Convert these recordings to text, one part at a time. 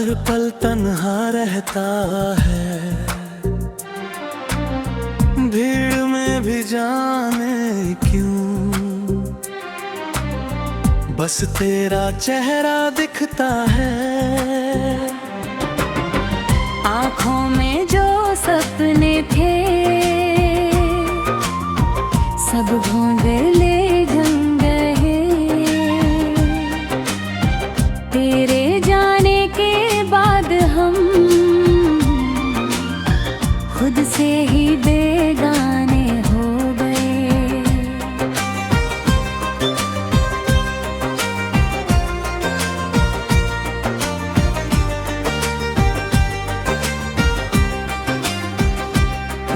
हर पल तन्हा रहता है, भीड़ में भी जाने क्यों, बस तेरा चेहरा दिखता है। आँखों में जो सपने थे सब धुंधले ढंग गए, तेरे जाने के बाद हम खुद से ही बेगाने हो गए।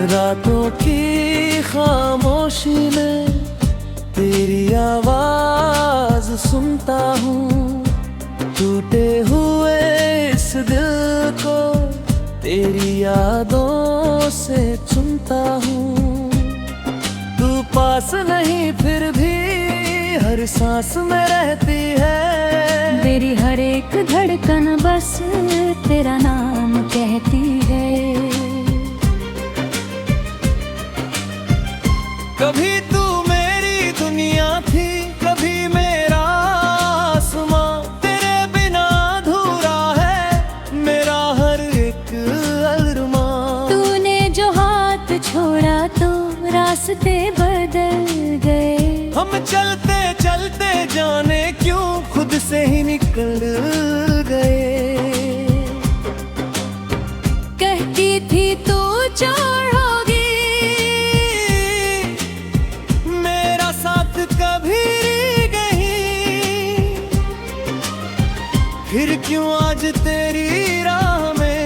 रातों की खामोशी में तेरी आवाज सुनता हूँ, टूटे हुए इस दिल को तेरी यादों से चुनता हूँ। तू पास नहीं फिर भी हर सांस में रहती है, मेरी हर एक धड़कन बस तेरा नाम कहती है। कभी तू मेरी दुनिया थी, कभी मेरा आसमां, तेरे बिना अधूरा है मेरा हर एक अरमां। तूने जो हाथ छोड़ा तो रास्ते बदल गए, हम चलते चलते जाने क्यों खुद से ही निकल गए। कहती थी तू छोड़ोगी, मेरा साथ कभी नहीं, फिर क्यों आज तेरी राह में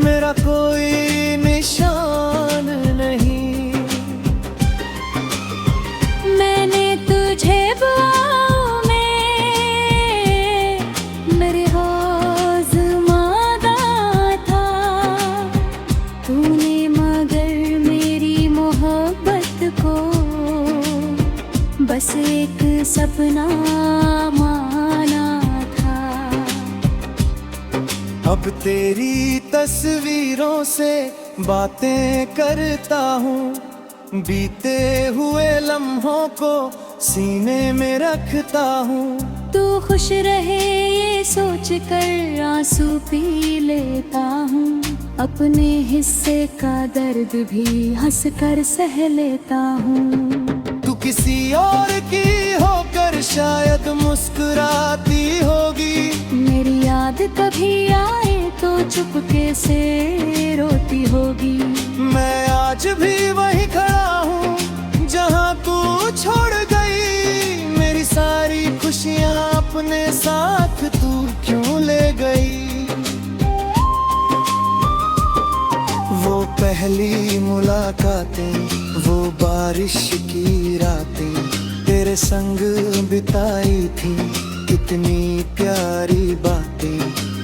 मेरा कोई निशान नहीं। मैंने तुझे बाहों में मेरे रोज़ मांगा था, तूने मगर मेरी मोहब्बत को बस एक सपना माना था। अब तेरी तस्वीरों से बातें करता हूँ, बीते हुए लम्हों को सीने में रखता हूँ। तू खुश रहे ये सोच कर आंसू पी लेता हूँ, अपने हिस्से का दर्द भी हंस कर सह लेता हूँ। तू किसी और की होकर शायद मुस्कुराती होगी, मेरी याद कभी आए तो चुपके से रोती होगी। मैं आज भी वहीं खड़ा हूँ जहाँ तू छोड़ गई, मेरी सारी खुशियाँ अपने साथ तू क्यों ले गई। वो पहली मुलाकातें, वो बारिश की रातें तेरे संग बिताई थी, कितनी प्यारी बातें,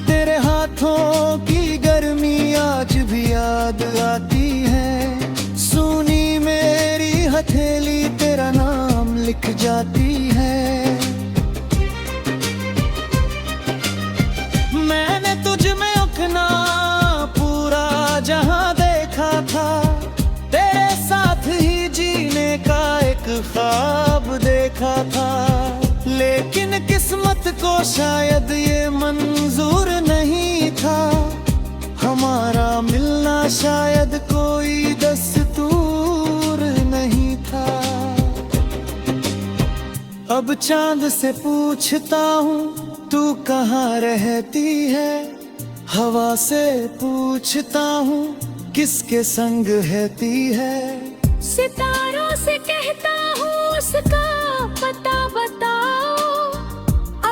तेरे हाथों की गर्मी आज भी याद आती है। सुनी मेरी हथेली तेरा नाम लिख जाती है। मैंने तुझ में अपना पूरा जहां देखा था, तेरे साथ ही जीने का एक ख्वाब देखा था, लेकिन किस्मत को शायद ये मंजूर नहीं था, हमारा मिलना शायद कोई दस्तूर नहीं था। अब चांद से पूछता हूँ तू कहाँ रहती है, हवा से पूछता हूँ किसके संग रहती है, सितारों से कहता हूँ उसका पता बताओ,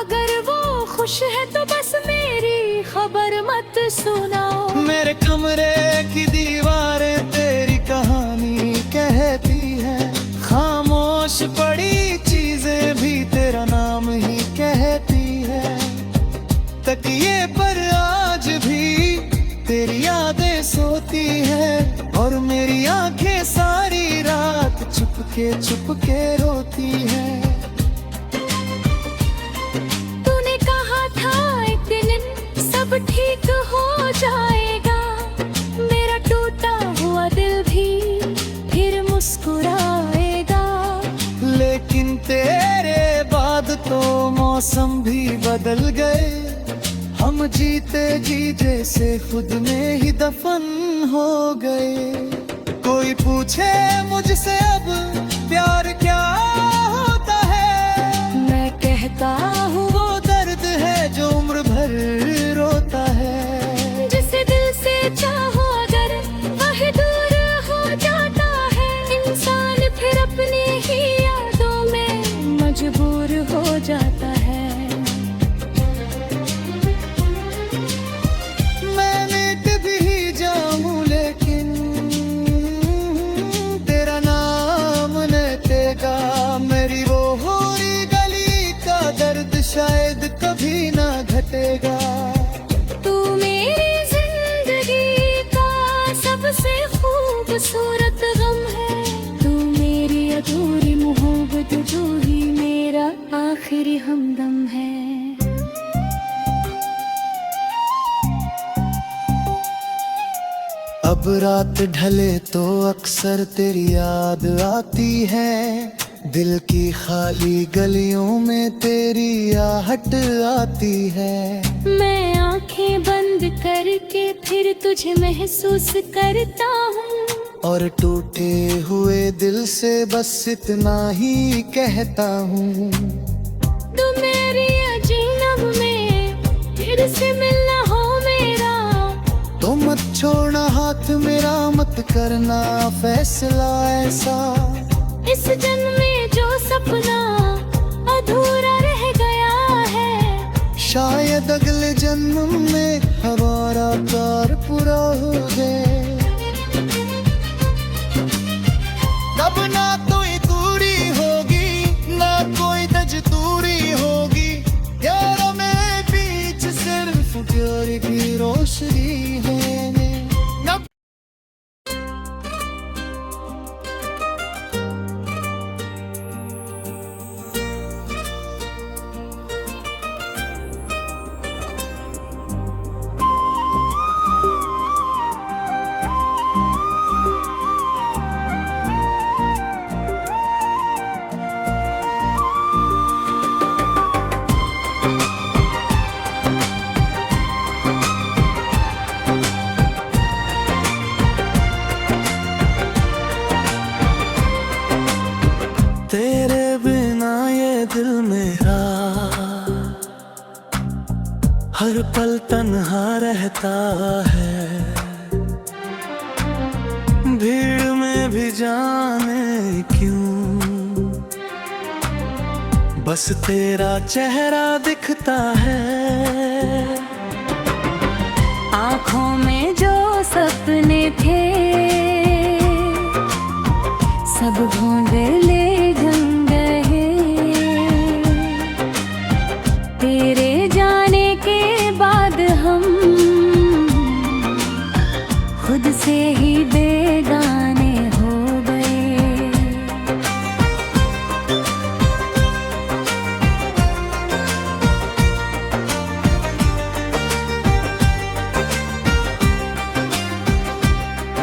अगर वो खुश है तो बस मेरी खबर मत सुनाओ। मेरे कमरे की दीवारें तेरी कहानी कहती है, खामोश पड़ी चीजें भी तेरा नाम ही कहती है, तकिए पर आज भी तेरी यादें सोती है, और मेरी आंखें सारी रात चुपके रोती है। तूने कहा था एक हो जाएगा, मेरा टूटा हुआ दिल भी फिर मुस्कुराएगा। लेकिन तेरे बाद तो मौसम भी बदल गए, हम जीते जी जैसे खुद में ही दफन हो गए। कोई पूछे मुझसे अब प्यार क्या होता है, मैं कहता हूँ वो दर्द है जो उम्र भर रोता है। जिसे दिल से चाहो अगर वह दूर हो जाता है, इंसान फिर अपनी ही यादों में मजबूर हो जाता है। मैं मिट भी जाऊं लेकिन तेरा नाम न लेगा, मेरी वो होरी गली का दर्द शायद कभी ना घटेगा। तू मेरी जिंदगी का सबसे खूबसूरत गम है, तू मेरी अधूरी मोहब्बत, तू ही मेरा आखिरी हमदम है। अब रात ढले तो अक्सर तेरी याद आती है, दिल की खाली गलियों में तेरी आहट आती है। मैं आंखें बंद करके फिर तुझे महसूस करता हूँ, और टूटे हुए दिल से बस इतना ही कहता हूँ। तू मेरी अजीनब में फिर से मिलना हो मेरा, तो मत छोड़ना हाथ मेरा, मत करना फैसला ऐसा। इस जन्म में जो सपना अधूरा रह गया है, शायद अगले जन्म में हमारा प्यार पूरा हो जाए। तब ना कोई दूरी होगी ना कोई दस्तूरी होगी, यारों में बीच सिर्फ प्यार की रोशनी है। तेरे बिना ये दिल मेरा हर पल तन्हा रहता है, भीड़ में भी जाने क्यों बस तेरा चेहरा दिखता है। आँखों में जो सपने थे सब धुंधले ढंग गए, तेरे जाने के बाद हम खुद से ही बेगाने हो गए।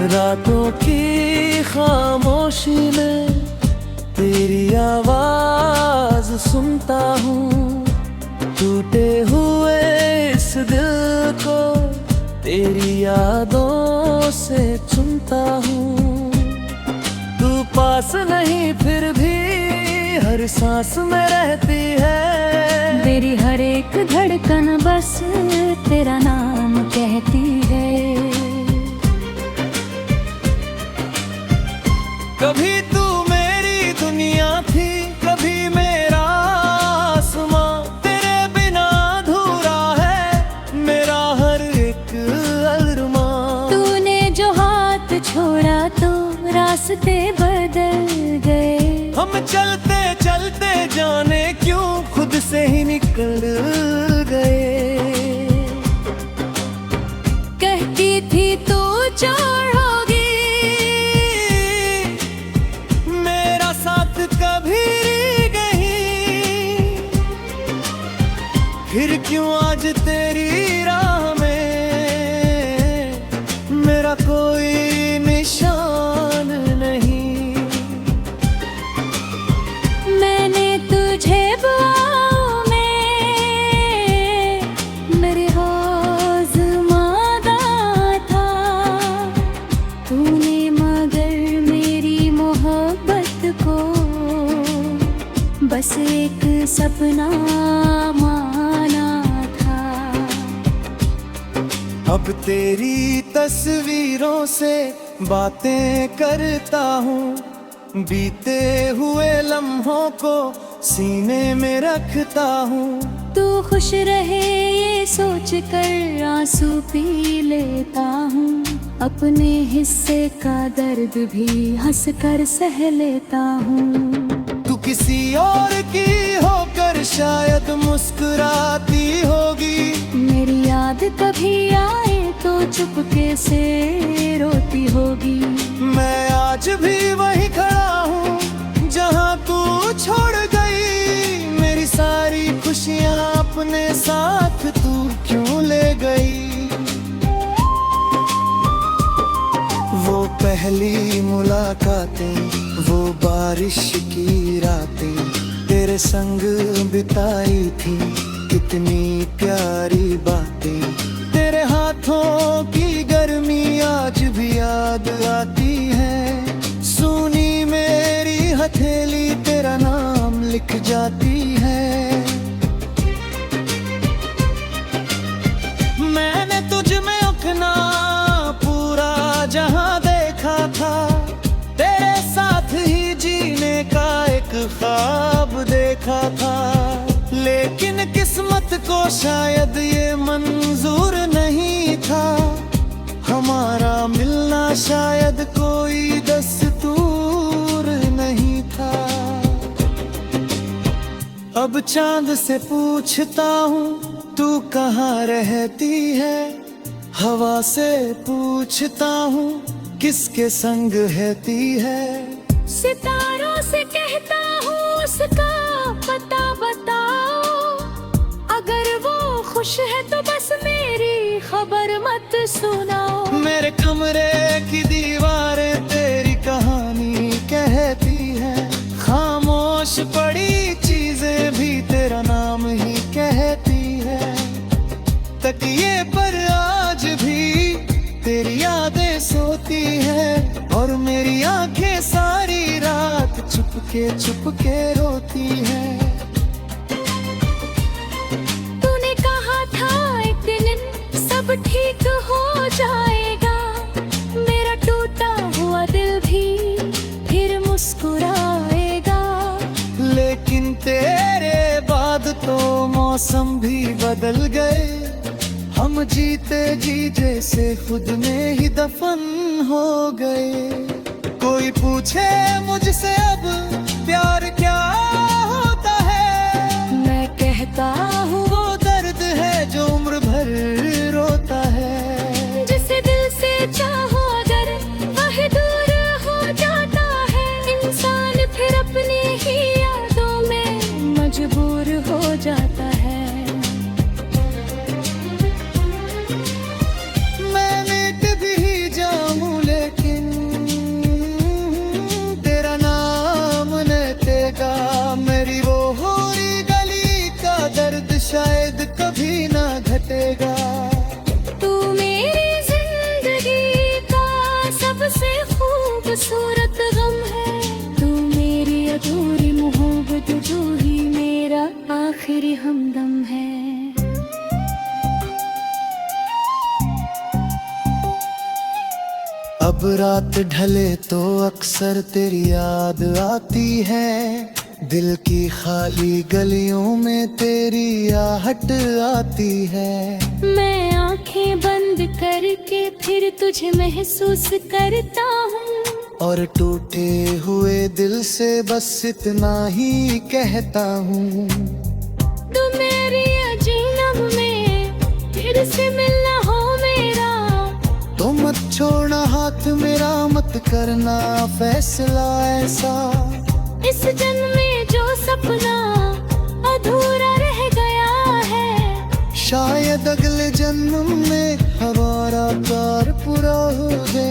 रातों की खामोशी में तेरी आवाज सुनता हूँ, टूटे हुए इस दिल को तेरी यादों से चुनता हूँ। तू पास नहीं फिर भी हर सांस में रहती है, मेरी हर एक धड़कन बस तेरा नाम कहती है। कभी तू मेरी दुनिया थी, कभी मेरा आसमां, तेरे बिना अधूरा है मेरा हर एक अरमां। तूने जो हाथ छोड़ा तो रास्ते बदल गए, हम चलते चलते जाने क्यों खुद से ही निकल गए। कहती थी तू छोड़ोगी, मेरा साथ कभी गई, फिर क्यों आज तेरी राह में कोई निशान नहीं। मैंने तुझे बुआओं में मेरे हौज़ मांगा था, तूने मगर मेरी मोहब्बत को बस एक सपना माना था। अब तेरी तस्वीरों से बातें करता हूँ, बीते हुए लम्हों को सीने में रखता हूँ। तू खुश रहे ये सोच कर आंसू पी लेता हूँ, अपने हिस्से का दर्द भी हंस कर सह लेता हूँ। तू किसी और की होकर शायद मुस्कुराती होगी, मेरी याद कभी आए तो चुपके से रोती होगी। मैं आज भी वहीं खड़ा हूँ जहाँ तू छोड़ गई, मेरी सारी खुशियाँ अपने साथ तू क्यों ले गई। वो पहली मुलाकातें, वो बारिश की रातें तेरे संग बिताई थी, कितनी प्यारी बातें। तेरे हाथों की गर्मी आज भी याद आती है, सुनी मेरी हथेली तेरा नाम लिख जाती है। मैंने तुझ में अपना पूरा जहां देखा था, तेरे साथ ही जीने का एक ख्वाब देखा था। लेकिन किस्मत को शायद ये मंजूर नहीं था, हमारा मिलना शायद कोई दस्तूर नहीं था। अब चांद से पूछता हूँ तू कहाँ रहती है, हवा से पूछता हूँ किसके संग रहती है। सितारों से कहता हूँ उसका पता बताओ, अगर वो खुश है तो बस मेरी खबर मत सुनाओ। मेरे कमरे की दीवारें तेरी कहानी कहती है, खामोश पड़ी चीजें भी तेरा नाम ही कहती है। तकिए पर आज भी तेरी यादें सोती है, और मेरी आंखें सारी रात चुपके रोती है। तूने कहा था एक दिन सब ठीक हो जाएगा, मेरा टूटा हुआ दिल भी फिर मुस्कुराएगा। लेकिन तेरे बाद तो मौसम भी बदल गए, हम जीते जी जैसे खुद में ही दफन हो गए। कोई पूछे मुझसे अब प्यार क्या होता है, मैं कहता हूँ वो दर्द है जो उम्र भर रोता है। जिसे दिल से चाहो अगर वह दूर हो जाता है, इंसान फिर अपनी ही यादों में मजबूर हो जाता है। मेरी वो होरी गली का दर्द शायद कभी ना घटेगा। तू मेरी जिंदगी का सबसे खूबसूरत गम है, तू मेरी अधूरी मोहब्बत जो ही मेरा आखिरी हमदम है। अब रात ढले तो अक्सर तेरी याद आती है, दिल की खाली गलियों में तेरी आहट आती है। मैं आंखें बंद करके फिर तुझे महसूस करता हूँ, और टूटे हुए दिल से बस इतना ही कहता हूँ। तू मेरी अजीनम में फिर से मिलना हो मेरा, तो मत छोड़ना हाथ मेरा, मत करना फैसला ऐसा। इस जन्म में जो सपना अधूरा रह गया है, शायद अगले जन्म में हमारा प्यार पुरो दे